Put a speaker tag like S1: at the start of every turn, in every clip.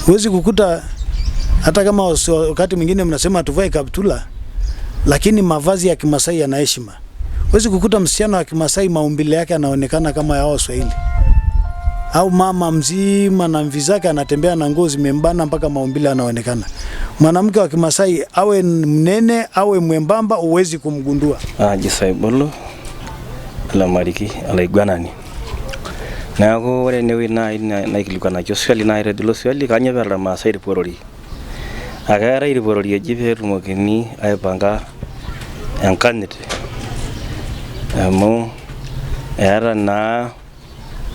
S1: Huwezi kukuta hata kama wakati mwingine mnasema tuvae kaptula, lakini mavazi ya Kimasai yana heshima. Huwezi kukuta msichana wa Kimasai maumbile yake anaonekana kama ya Waswahili. Au mama mzima na mvi zake anatembea na nguo zimembana mpaka maumbile anaonekana. Mwanamke wa Kimasai awe mnene awe mwembamba huwezi kumgundua.
S2: Jisai bolo la mariki Malaigwanani. Nago ore newi na ikilikana swali na ire dilo swali kanya berra Maasai riporori. Agara riporori ejibe rumokini aipanga enkanyit. Amu era na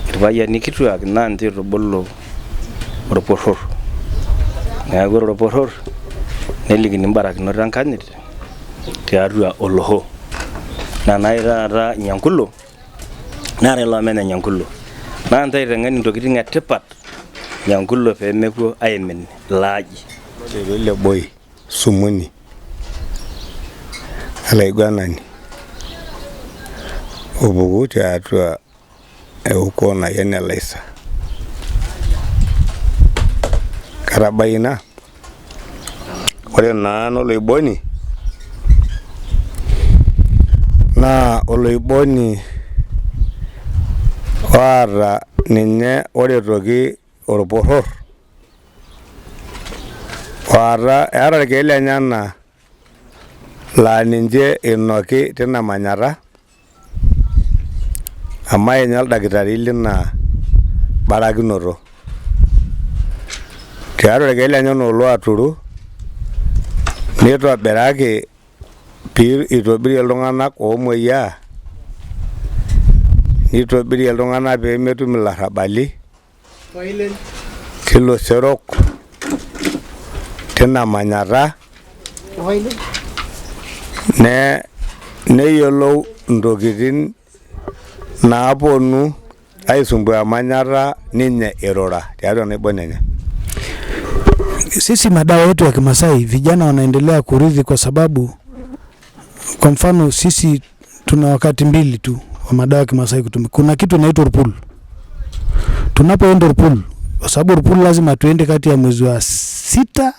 S2: irpayiani kituak naa ninche itubulu orporror. Neeku ore orporror nelikini imbarakinot enkanyit tiatua oloho. Naa taata Nyankulo naa ilo omena Nyankulo. Naa ntai teng'eni intokitin etipat Nyankulo pee mepuo aimin ilaaji.
S3: Ile boy Sumuni Malaigwanani opuku tiatua euko na yene laisa. Karabaina ore naa noloiboni naa oloiboni waata ninye ore toki orporror waata eeta irkeek lenyana laa ninche inoki tina manyata ama ninye oldakitari lina barakinoto. Tiatua irkeek lenyana oloaturu nitobiraki pee itobirie iltung'anak oomoyiaa, nitobirie iltung'anak pee metum ilarrabali tilo serok tina manyata neyiolou ntokitin naaponu aisumbua manyata ninye irura tiatua naibon enye.
S1: Sisi madawa yetu ya Kimasai vijana wanaendelea kurithi kwa sababu kwa mfano sisi tuna wakati mbili tu wa madawa ya Kimasai kutumika. Kuna kitu inaitwa Urpul. Tunapoenda Urpul, kwa sababu Urpul lazima tuende kati ya mwezi wa 6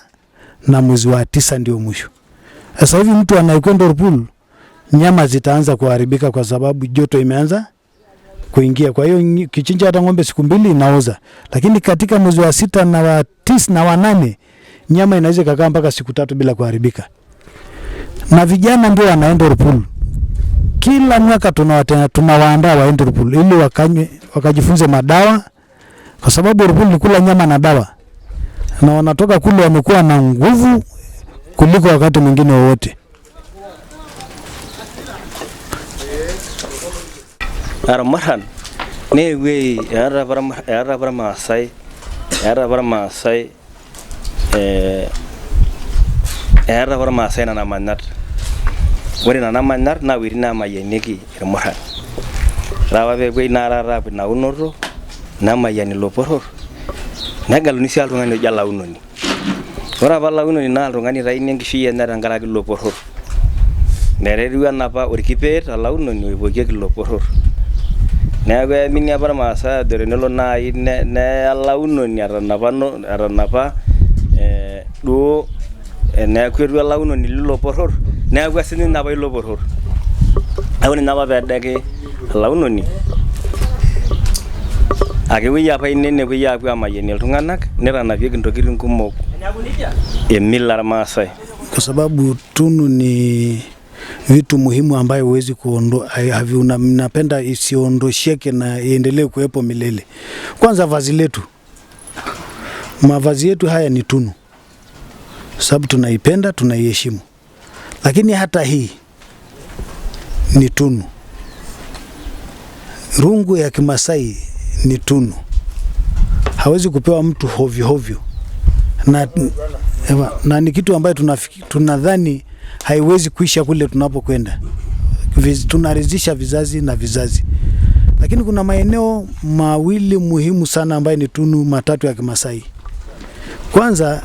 S1: na mwezi wa 9 ndio mwisho. Sasa hivi mtu anayekwenda Urpul nyama zitaanza kuharibika kwa sababu joto imeanza kuingia. Kwa hiyo kichinja hata ng'ombe siku 2 inaoza. Lakini katika mwezi wa 6 na wa 9 na wa 8 nyama inaweza kukaa mpaka siku 3 bila kuharibika. Na vijana ndio wanaenda Urpul. Kila mwaka tunawaandaa waende Urpul ili wakajifunze madawa, kwa sababu Urpul ni kula nyama na dawa. Na wanatoka kule wamekuwa na nguvu kuliko wakati mwingine wowote.
S2: Aramahan newe era para Maasai era para Maasai na manat. Ore na manat na wiri na mayeniki irmuran. Rawa be na rara na unoto na mayani loporor. Nagaluni si altung'ani ojo alaunoni. Ore apa alaunoni naa oltung'ani taini enkishui enye tenkaraki loporor. Neretu enapa orkipeet alaunoni oipokieki loporor. Neeku emini apa irmaasai ajo tenelo naaji neya alaunoni etanapa duo neeku etu alaunoni lilo porror neeku sininye apa ilo porror. Ore ninye apa peedeki alaunoni ake wei apa ine nepuoi apuo amayianie iltung'anak netanapieki ntokitin kumok emila irmaasai.
S1: Kwa sababu tunu ni vitu muhimu ambayo huwezi kuondoa, napenda isiondosheke na iendelee kuwepo milele. Kwanza vazi letu. Mavazi yetu haya ni tunu. Sababu tunaipenda, tunaiheshimu. Lakini hata hii ni tunu. Rungu ya Kimasai ni tunu. Hawezi kupewa mtu hovyo hovyo. Na ni kitu ambayo tunadhani haiwezi kuisha kule tunapokwenda. Tunaridhisha vizazi na vizazi. Lakini kuna maeneo mawili muhimu sana ambayo ni tunu matatu ya Kimasai. Kwanza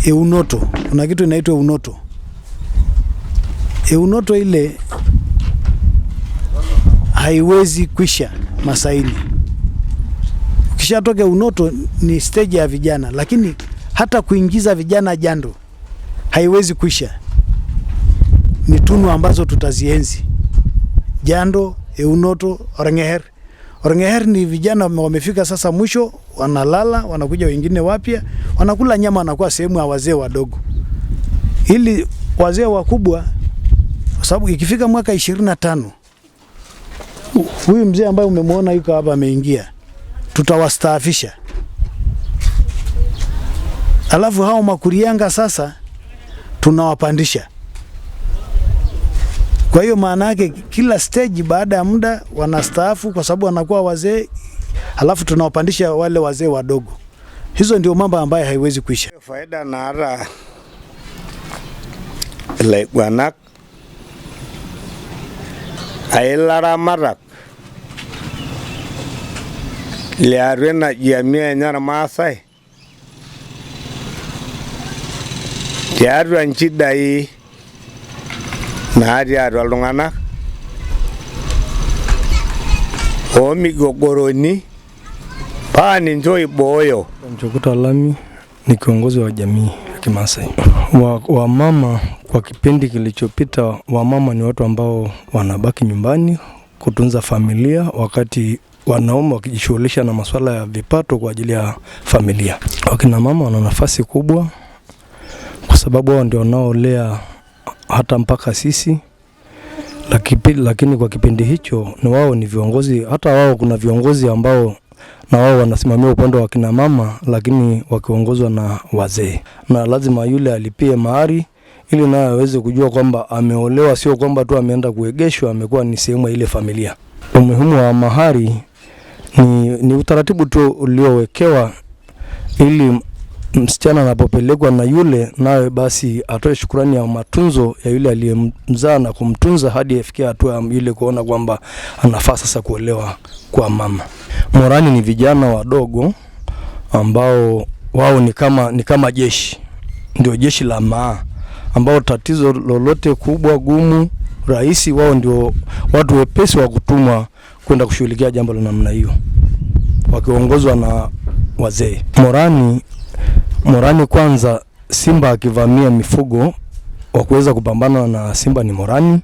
S1: eunoto. Kuna kitu inaitwa eunoto. Eunoto ile haiwezi kuisha Masaini. Ukishatoka eunoto ni stage ya vijana, lakini hata kuingiza vijana jando haiwezi kuisha. Ni tunu ambazo tutazienzi. Jando, eunoto, orengeher. Orengeher ni vijana wamefika sasa mwisho, wanalala, wanakuja wengine wapya, wanakula nyama, wanakuwa sehemu ya wazee wadogo. Ili wazee wakubwa, kwa sababu ikifika mwaka 25, huyu mzee ambaye umemwona yuko hapa ameingia, tutawastaafisha. Alafu hao makurianga sasa tunawapandisha. Kwa hiyo maana yake kila stage baada ya muda wanastaafu kwa sababu wanakuwa wazee, alafu tunawapandisha wale wazee wadogo. Hizo ndio mambo ambayo haiwezi kuisha.
S3: Faida na ara Malaigwanak ailara marak liarena jamii nyara Maasai tiatua nchidai naati atua iltung'anak omigogoroni paa ninche oibooyo.
S4: Mchokuta Lami ni kiongozi wa jamii ya Kimaasai. Wamama kwa kipindi kilichopita, wamama ni watu ambao wanabaki nyumbani kutunza familia, wakati wanaume wakijishughulisha na masuala ya vipato kwa ajili ya familia. Wakina mama wana nafasi kubwa kwa sababu wao ndio wanaolea hata mpaka sisi, lakini kwa kipindi hicho ni wao ni viongozi. Hata wao kuna viongozi ambao na wao wanasimamia upande wa kina mama, lakini wakiongozwa na wazee, na lazima yule alipie mahari ili naye aweze kujua kwamba ameolewa, sio kwamba tu ameenda kuegeshwa, amekuwa ni sehemu ya ile familia. Umuhimu wa mahari ni utaratibu tu uliowekewa ili msichana anapopelekwa na yule, nawe basi atoe shukrani ya matunzo ya yule aliyemzaa na kumtunza hadi afikie hatua yule kuona kwamba anafaa sasa kuolewa kwa mama. Morani ni vijana wadogo ambao wao ni kama jeshi, ndio jeshi la maa, ambao tatizo lolote kubwa, gumu, rahisi, wao ndio watu wepesi wa kutumwa kwenda kushughulikia jambo la namna hiyo, wakiongozwa na wazee. Morani kwanza, simba akivamia mifugo, wa kuweza kupambana na simba ni morani.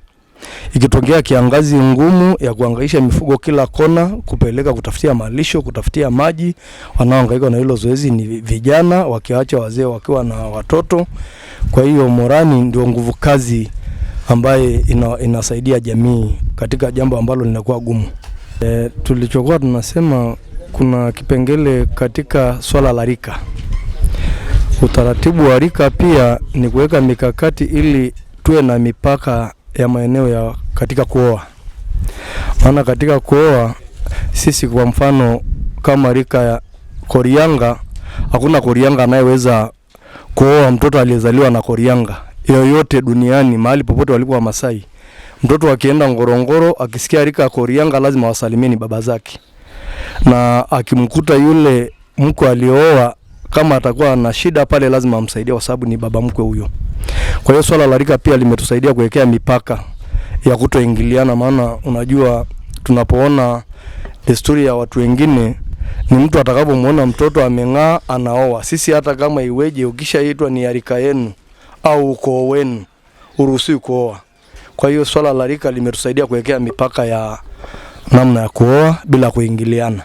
S4: Ikitokea kiangazi ngumu ya kuhangaisha mifugo kila kona, kupeleka kutafutia malisho, kutafutia maji, wanaohangaika na hilo zoezi ni vijana, wakiacha wazee wakiwa na watoto. Kwa hiyo morani ndio nguvu kazi ambaye inasaidia jamii katika jambo ambalo linakuwa gumu. Tulichokuwa tunasema kuna kipengele katika swala la rika. Utaratibu wa rika pia ni kuweka mikakati ili tuwe na mipaka ya maeneo ya katika kuoa. Maana katika kuoa sisi, kwa mfano kama rika ya Korianga, hakuna Korianga anayeweza kuoa mtoto aliyezaliwa na Korianga yoyote duniani, mahali popote walipo wa Masai. Mtoto akienda Ngorongoro akisikia rika ya Korianga lazima wasalimieni baba zake, na akimkuta yule mkwe aliyooa kama atakuwa na shida pale lazima amsaidie kwa sababu ni baba mkwe huyo. Kwa hiyo swala la rika pia limetusaidia kuwekea mipaka ya kutoingiliana, maana unajua tunapoona desturi ya watu wengine ni mtu atakapomuona mtoto ameng'aa anaoa. Sisi hata kama iweje, ukishaitwa ni rika yenu au ukoo wenu, uruhusiwi kuoa. Kwa hiyo swala la rika limetusaidia kuwekea mipaka ya namna ya kuoa bila kuingiliana.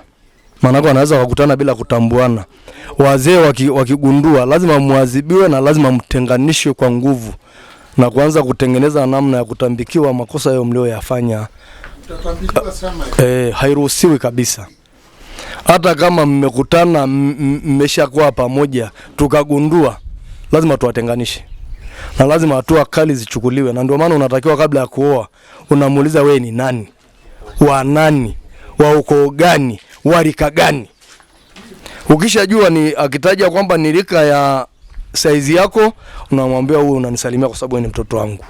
S4: Maana wanaweza wakutana bila kutambuana. Wazee wakigundua lazima muadhibiwe na lazima mtenganishwe kwa nguvu na kuanza kutengeneza namna ya kutambikiwa makosa yao mlioyafanya. Hairuhusiwi kabisa. Hata kama mmekutana mmeshakuwa pamoja tukagundua, lazima tuwatenganishe. Na lazima hatua kali zichukuliwe, na ndio maana unatakiwa kabla ya kuoa unamuuliza wewe ni nani? Wa nani? Wa ukoo gani? Wa rika gani? Ukishajua ni akitaja kwamba ni rika ya saizi yako, unamwambia wewe unanisalimia kwa sababu wewe ni mtoto wangu.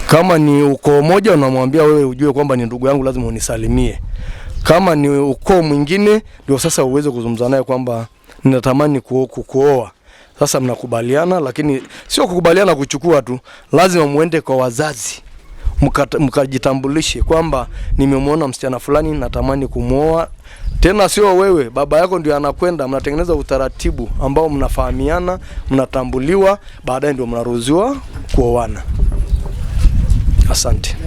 S4: Kama ni ukoo moja unamwambia wewe ujue kwamba ni ndugu yangu lazima unisalimie. Kama ni ukoo mwingine ndio sasa uweze kuzungumza naye kwamba ninatamani kuoa. Sasa mnakubaliana, lakini sio kukubaliana kuchukua tu, lazima muende kwa wazazi. Mkajitambulishe kwamba nimemwona msichana fulani natamani kumuoa, Tena sio wewe, baba yako ndio anakwenda, mnatengeneza utaratibu ambao mnafahamiana, mnatambuliwa, baadaye ndio mnaruhusiwa kuoana. Asante.